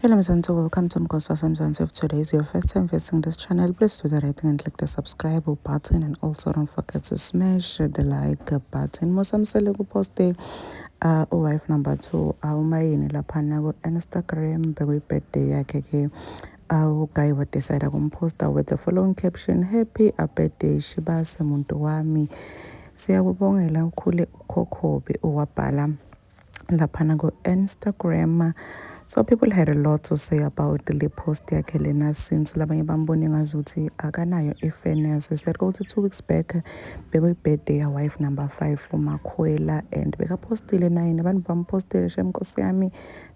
Hello, Mzansi. Welcome to Mkosi Mzansi. If today is your first time visiting this channel, please do the right thing and click the subscribe button, and also don't forget to smash the like button. Musamsele kuposte wife number 2 awumayini laphana ku Instagram bekuyi birthday yakhe ke uGuy wadecide kumposta with the following caption: Happy birthday Shibase muntu wami. Siyakubongela ukhule ukhokhobe owabhala laphana ku Instagram. So people had a lot to say about the post yakhe lena, since labanye bambone ngazuthi akanayo i-fairness. He said ukuthi 2 weeks back bekuyi-birthday wife number 5 uMakhwela, and bekapostile naye nabantu bampostile. Shem Nkosi yami,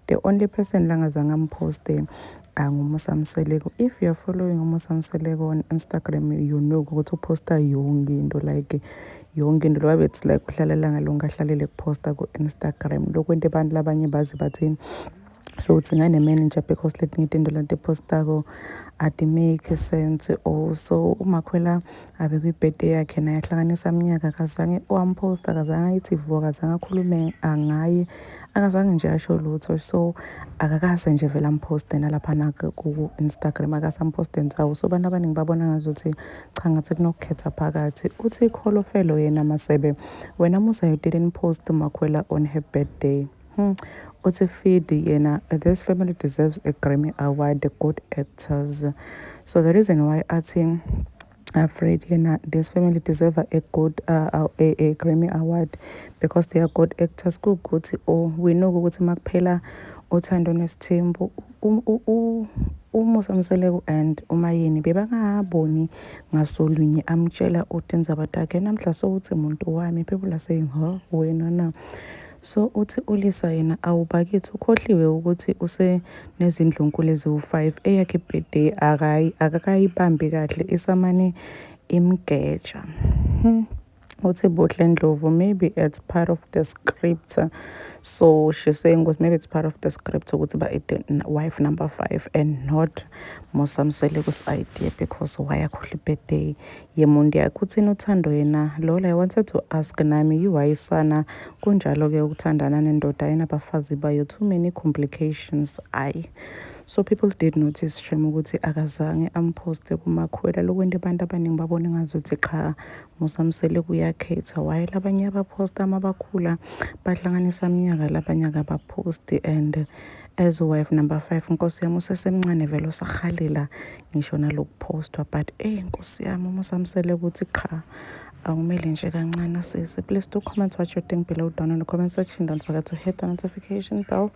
the only person langazange amposte nguMusa Mseleko. If you're following uMusa Mseleko on Instagram, you know ukuthi uposta yonke into, like yonke into loba bethi like uhlalela ngalonke ahlalele kuposta ku Instagram. Lokho into abantu labanye bazi bathini. So uthi ngane-manager because letinye into lento postako ati-make sense. Also uMakhwela abekwi-birthday yakhe naye ahlanganisa minyaka, akazange wamposta, akazange ayithi vo, akazange akhulume ngaye, akazange nje asho lutho. So akakase nje vele amposte nalaphana ku-Instagram, akasamposte nzawo. So abantu abaningi babona ngazuthi cha ngathi kunokukhetha phakathi. Uthi Kholofelo yena Masebe, wena Musa, you didn't post Makhwela on her birthday. Uthi Feed yena, this family deserves a Grammy Award, the good actors. So the reason why athi afraid yena this family deserve a good a Grammy Award because they are good actors. Kukuthi we know ukuthi makuphela uThando Nesithembu uMusa Mseleko and uMayini bebangaboni ngasolunye amtshela uTenza Batakhe namhla sokuthi umuntu wami. People are saying wena na. So uthi uLisa yena awubakithi ukhohliwe ukuthi use nezindlunkulu eziwu5 eyakhe birthday akakayibambi kahle, isamane imgeja. Uthi Buhle Ndlovu, maybe it's part of the script. So she's saying maybe it's part of the script ukuthi ba wife number 5 and not Musa Mseleko's idea, because why akhohle birthday yemuntu yakhe. Uthini uThando yena, Lola, I wanted to ask nami yiwayisana kunjalo ke ukuthandana nendoda enabafazi bayo, too many complications. So people did notice Shem ukuthi akazange amposte kuMakhwela. Lokwento abantu abaningi babona ngazuthi cha Musa Mseleko uyakhetha. Why labanye abaposta amabakhula bahlanganisa minyaka, labanye abaposti. And as wife number 5 Nkosi yami usesemncane vele usakhalela ngisho nalokupostwa, but Nkosi yami Musa Mseleko uthi cha awumele nje kancane sisi. Please do comment what you think below down in the comment section. Don't forget to hit the notification bell.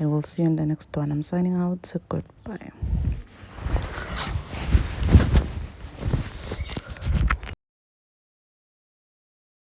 I will see you in the next one. I'm signing out. Goodbye.